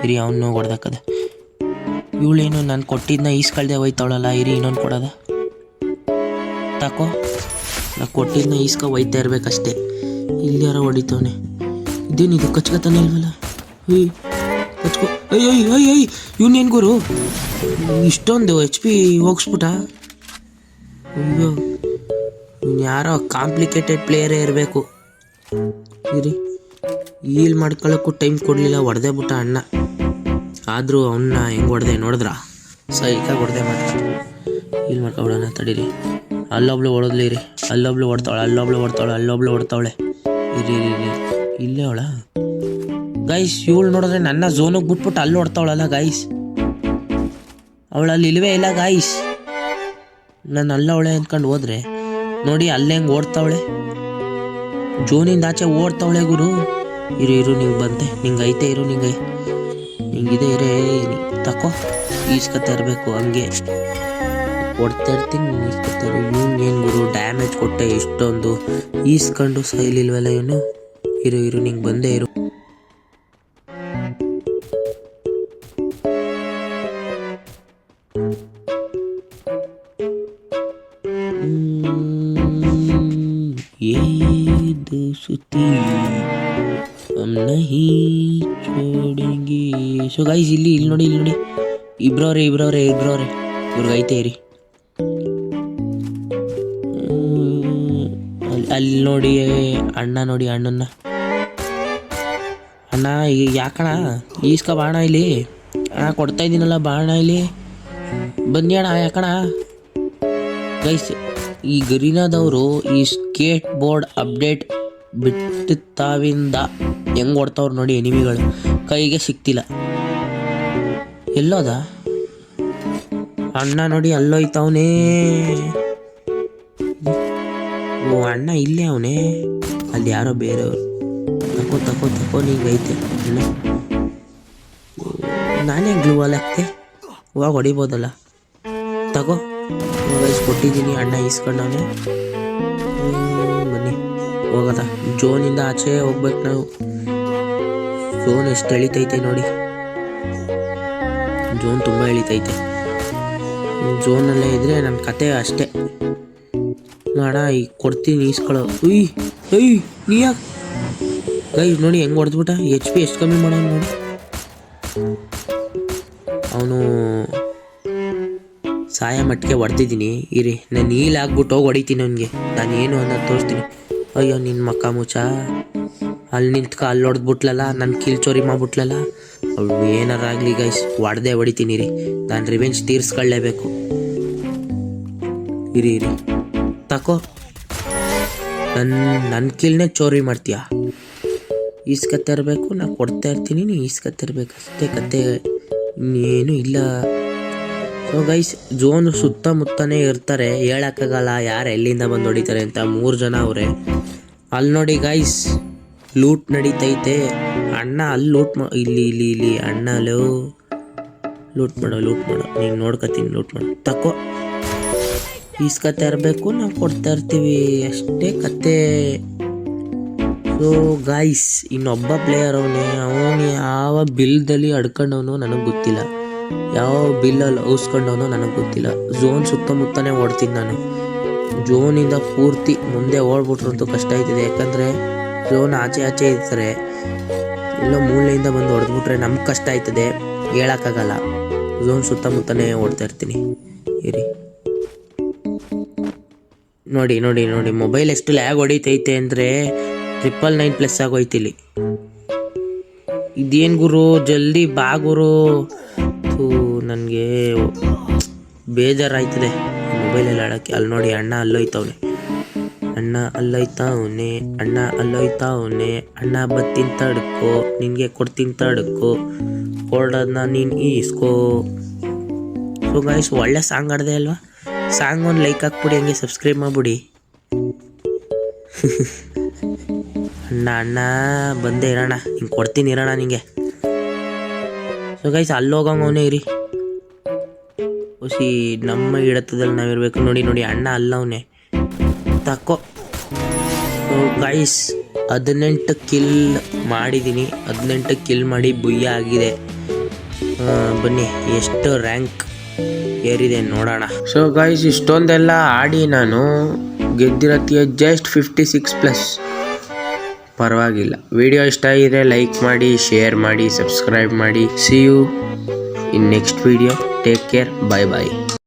ಇರಿ ಅವನು ಹೊಡೆದಾಕದ. ಇವಳೇನು ನಾನು ಕೊಟ್ಟಿದ್ದನ್ನ ಈಸ್ಕಳ್ದೆ ಹೋಯ್ತಾವಳಲ್ಲ. ಇರಿ ಇನ್ನೊಂದು ಕೊಡೋದ. ತಕೋ, ನಾನು ಕೊಟ್ಟಿದ್ದನ್ನ ಹೋಯ್ತಾ ಇರ್ಬೇಕಷ್ಟೇ. ಇಲ್ಲಿ ಯಾರೋ ಹೊಡಿತವನೆ. ಇದೇನಿದು ಕಚ್ಕೊತಾನೆ ಇಲ್ವಲ್ಲ. ಕಚ್ಕೊ. ಅಯ್ಯೋ ಇವನೇನು ಗುರು ಇಷ್ಟೊಂದು HP ಹೋಗಿಸ್ಬಿಟ್ಟ. ಅಯ್ಯೋ ಇವ್ನು ಯಾರೋ ಕಾಂಪ್ಲಿಕೇಟೆಡ್ ಪ್ಲೇಯರೇ ಇರಬೇಕು. ಇರಿ ಹೀಲ್ ಮಾಡ್ಕೊಳ್ಳೋಕ್ಕೂ ಟೈಮ್ ಕೊಡಲಿಲ್ಲ, ಹೊಡೆದೇ ಬಿಟ್ಟ ಅಣ್ಣ. ಆದರೂ ಅವನ್ನ ಹೆಂಗೆ ಹೊಡೆದೆ ನೋಡಿದ್ರ, ಸೈಕಾಗಿ ಹೊಡೆದೆ ಮಾತ್ರ. ಹೀಲ್ ಮಾಡ್ಕೊಬಿಡೋಣ ತಡೀರಿ. ಅಲ್ಲೊಬ್ಳು ಹೊಡೆದ್ಲಿ ರೀ, ಅಲ್ಲೊಬ್ಳು ಹೊಡ್ತಾವಳೆ. ಇರಿ ಇಲ್ಲೇ ಅವಳ ಗೈಸ್. ಇವಳು ನೋಡಿದ್ರೆ ನನ್ನ ಝೋನಿಗೆ ಬಿಟ್ಬಿಟ್ಟು ಅಲ್ಲಿ ಹೊಡ್ತಾವಳಲ್ಲ ಗೈಸ್. ಅವಳಲ್ಲಿ ಇಲ್ವೇ ಇಲ್ಲ ಗೈಸ್. ನಾನು ಅಲ್ಲವಳೆ ಅಂದ್ಕೊಂಡು ಹೋದ್ರೆ ನೋಡಿ ಅಲ್ಲೇ ಹೆಂಗೆ ಓಡ್ತಾವಳೆ. ಝೋನಿಂದ ಆಚೆ ಓಡ್ತಾವಳೆ ಗುರು. ಇರು ನಿಂಗೆ ಬಂದೆ, ನಿಂಗೆ ಐತೆ ಇರು, ನಿಂಗಿದೆ ಇರೇ. ತಕೋ ಈಸ್ಕೊತಾ ಇರಬೇಕು ಹಂಗೆ. ಕೊಡ್ತಾ ಇರ್ತೀನಿ, ಈಸ್ಕೊತಾರೆ. ಏನು ಗುರು ಡ್ಯಾಮೇಜ್ ಕೊಟ್ಟೆ ಇಷ್ಟೊಂದು, ಈಸ್ಕೊಂಡು ಸೈಲಿಲ್ವಲ್ಲ ಇವನು. ಇರು ನಿಂಗೆ ಬಂದೇ ಇರು. ಸೊ ಗೈಸ್ ಇಲ್ಲಿ ನೋಡಿ ಇಬ್ರವ್ರೆ ಇವ್ರಿಗೆ ಐತೆ ಇರಿ. ಅಲ್ಲಿ ನೋಡಿ ಅಣ್ಣನ್ನ ಅಣ್ಣ ಯಾಕಣ ಈಸ್ಕ ಬಾಣ ಇಲ್ಲಿ ಅಣ್ಣ ಕೊಡ್ತಾ ಇದ್ದೀನಲ್ಲ ಬಾಣ ಇಲ್ಲಿ ಬನ್ನಿ ಅಣ್ಣ ಯಾಕಣ. ಗೈಸ್ ಈ ಗರೀನಾದವರು ಈ ಸ್ಕೇಟ್ ಬೋರ್ಡ್ ಅಪ್ಡೇಟ್ ಬಿಟ್ಟಿತ್ತಾವಿಂದ ಹೆಂಗೆ ಹೊಡ್ತಾವ್ರು ನೋಡಿ ಎನಿಮಿಗಳು, ಕೈಗೆ ಸಿಕ್ತಿಲ್ಲ. ಎಲ್ಲೋದ ಅಣ್ಣ ನೋಡಿ ಅಲ್ಲೋಯ್ತವನೇ. ಓ ಅಣ್ಣ ಇಲ್ಲೇ ಅವನೇ, ಅಲ್ಲಿ ಯಾರೋ ಬೇರೆಯವರು. ತಕೋ ನೀಗೈತೆ ಅಣ್ಣ. ನಾನೇ ಗ್ಲೂ ಅಲ್ಲಿ ಹಾಕ್ತೆ, ಇವಾಗ ಹೊಡಿಬೋದಲ್ಲ. ತಗೋ ಕೊಟ್ಟಿದ್ದೀನಿ, ಅಣ್ಣ ಈಸ್ಕೊಂಡವನೇ. ಬನ್ನಿ ಹೋಗದ. ಜೋನಿಂದ ಆಚೆ ಹೋಗ್ಬೇಕು ನಾವು. ಜೋನ್ ಎಷ್ಟು ಎಳಿತೈತೆ ನೋಡಿ, ಜೋನ್ ತುಂಬ ಎಳಿತೈತೆ. ಜೋನಲ್ಲೇ ಇದ್ರೆ ನನ್ನ ಕತೆ ಅಷ್ಟೇ. ಅಣ್ಣ ಈಗ ಕೊಡ್ತೀನಿ ಈಸ್ಕೊಳ್ಳೋ. ನೀ ಯಾಕೆ ಗೈಸ್ ನೋಡಿ ಹೆಂಗೆ ಹೊಡೆದ್ಬಿಟ್ಟ. HP ಎಷ್ಟು ಕಮ್ಮಿ ಮಾಡೋನು ನೋಡಿ. ಅವನು ಸಾಯ ಮಟ್ಟಿಗೆ ಹೊಡ್ತಿದ್ದೀನಿ ಇರಿ. ನಾನು ನೀಲ್ ಹಾಕ್ಬಿಟ್ಟು ಹೋಗಿ ಹೊಡಿತೀನಿ ಅವನಿಗೆ. ನಾನು ಏನು ಅನ್ನೋದು ತೋರಿಸ್ತೀನಿ. ಅಯ್ಯೋ ನಿನ್ನ ಮಕ್ಕ ಮುಚ್ಚ, ಅಲ್ಲಿ ನಿಂತ್ಕ ಅಲ್ಲಿ ಹೊಡೆದ್ಬಿಟ್ಲಲ್ಲ, ನನ್ನ ಕಿಲ್ ಚೋರಿ ಮಾಡ್ಬಿಟ್ಲಲ್ಲ. ಅವಳು ಏನಾರಾಗಲಿ ಗೈಸ್ ಹೊಡಿತೀನಿ ರೀ. ನಾನು ರಿವೆಂಜ್ ತೀರಿಸ್ಕೊಳ್ಳೇಬೇಕು. ಇರಿ ತಕೋ, ನನ್ನ ಕಿಲ್ನೇ ಚೋರಿ ಮಾಡ್ತೀಯ. ಈಸ್ಕತ್ತಿರ್ಬೇಕು, ನಾನು ಕೊಡ್ತಾ ಇರ್ತೀನಿ, ನೀನು ಈಸ್ಕತ್ತಿರ್ಬೇಕು ಅಷ್ಟೇ ಕತೆ, ಇನ್ನೇನು ಇಲ್ಲ. ಸೊ ಗೈಸ್ ಜೋನ್ ಸುತ್ತಮುತ್ತನೇ ಇರ್ತಾರೆ, ಹೇಳಕ್ಕಾಗಲ್ಲ ಯಾರು ಎಲ್ಲಿಂದ ಬಂದು ಹೊಡಿತಾರೆ ಅಂತ. 3 ಜನ ಅವರೇ. ಅಲ್ಲಿ ನೋಡಿ ಗೈಸ್ ಲೂಟ್ ನಡೀತೈತೆ. ಅಣ್ಣ ಅಲ್ಲಿ ಲೂಟ್ ಇಲ್ಲಿ ಅಣ್ಣ ಅಲ್ಲೋ ಲೂಟ್ ಮಾಡೋ ನೀನು ನೋಡ್ಕೊತೀನಿ. ಲೂಟ್ ಮಾಡೋ ತಕೋ, ಈಸ್ಕೊತಾ ಇರಬೇಕು, ನಾವು ಕೊಡ್ತಾ ಇರ್ತೀವಿ ಅಷ್ಟೇ ಕತೆ. ಸೊ ಗೈಸ್ ಇನ್ನೊಬ್ಬ ಪ್ಲೇಯರ್ ಅವನು ಯಾವ ಬಿಲ್ದಲ್ಲಿ ಅಡ್ಕೊಂಡವನು ನನಗೆ ಗೊತ್ತಿಲ್ಲ, ಯಾವ ಬಿಲ್ಲಲ್ಲಿ ಔಸ್ಕೊಂಡವನು ನನಗೆ ಗೊತ್ತಿಲ್ಲ. ಝೋನ್ ಸುತ್ತಮುತ್ತನೇ ಓಡ್ತೀನಿ ನಾನು. ಝೋನಿಂದ ಪೂರ್ತಿ ಮುಂದೆ ಓಡ್ಬಿಟ್ರಂತೂ ಕಷ್ಟ ಆಯ್ತದೆ, ಯಾಕಂದರೆ ಝೋನ್ ಆಚೆ ಇರ್ತಾರೆ. ಎಲ್ಲೋ ಮೂಲೆಯಿಂದ ಬಂದು ಹೊಡೆದ್ಬಿಟ್ರೆ ನಮ್ಗೆ ಕಷ್ಟ ಆಯ್ತದೆ, ಹೇಳೋಕ್ಕಾಗಲ್ಲ. ಝೋನ್ ಸುತ್ತಮುತ್ತನೇ ಓಡ್ತಾ ಇರ್ತೀನಿ ಇರಿ. ನೋಡಿ ಮೊಬೈಲ್ ಎಷ್ಟು ಲ್ಯಾಗ್ ಹೊಡಿತೈತೆ ಅಂದರೆ 999+ ಆಗೋಯ್ತಿಲ್ಲಿ. ಇದೇನು ಗುರು ಜಲ್ದಿ ಬಾ ಗುರು. ನನಗೆ ಬೇಜಾರಾಯ್ತದೆ ಮೊಬೈಲಲ್ಲಿ ಆಡೋಕ್ಕೆ. ಅಲ್ಲಿ ನೋಡಿ ಅಣ್ಣ ಅಲ್ಲೋಯ್ತವನೆ, ಅಣ್ಣ ಬತ್ತೀನಿ ತಡ್ಕೋ, ನಿನಗೆ ಕೊಡ್ತೀನಿ ತಡ್ಕೋ, ಕೊಡೋದನ್ನ ನೀನು ಈಸ್ಕೋ. ಸೊ ಗೈಸ್ ಒಳ್ಳೆ ಸಾಂಗ್ ಆಡಿದೆ ಅಲ್ವಾ. ಸಾಂಗ್ ಒಂದು ಲೈಕ್ ಹಾಕ್ಬಿಡಿ, ಹಂಗೆ ಸಬ್ಸ್ಕ್ರೈಬ್ ಮಾಡಿಬಿಡಿ. ಅಣ್ಣ ಬಂದೆ ಇರೋಣ, ಹಿಂಗೆ ಕೊಡ್ತೀನಿ ಇರೋಣ ನಿಂಗೆ. ಸೊ ಗೈಸ್ ಅಲ್ಲೋಗಂಗವನೇ ಇರಿ. ಹೊಸಿ ನಮ್ಮ ಇಡತದಲ್ಲಿ ನಾವಿರ್ಬೇಕು. ನೋಡಿ ಅಣ್ಣ ಅಲ್ಲವನೇ, ತಕೋ. ಸೊ ಗೈಸ್ 18 ಕಿಲ್ ಮಾಡಿದ್ದೀನಿ, 18 ಕಿಲ್ ಮಾಡಿ ಬುಯ್ಯ ಆಗಿದೆ. ಬನ್ನಿ ಎಷ್ಟು ರ್ಯಾಂಕ್ ಏರಿದೆ ನೋಡೋಣ. ಸೊ ಗೈಸ್ ಇಷ್ಟೊಂದೆಲ್ಲ ಆಡಿ ನಾನು ಗೆದ್ದಿರತ್ತೀಯ ಜಸ್ಟ್ 56+. ಪರವಾಗಿಲ್ಲ. ವಿಡಿಯೋ ಇಷ್ಟ ಆಗಿದೆ ಲೈಕ್ ಮಾಡಿ, ಶೇರ್ ಮಾಡಿ, ಸಬ್ಸ್ಕ್ರೈಬ್ ಮಾಡಿ. See you in next video. Take care, bye.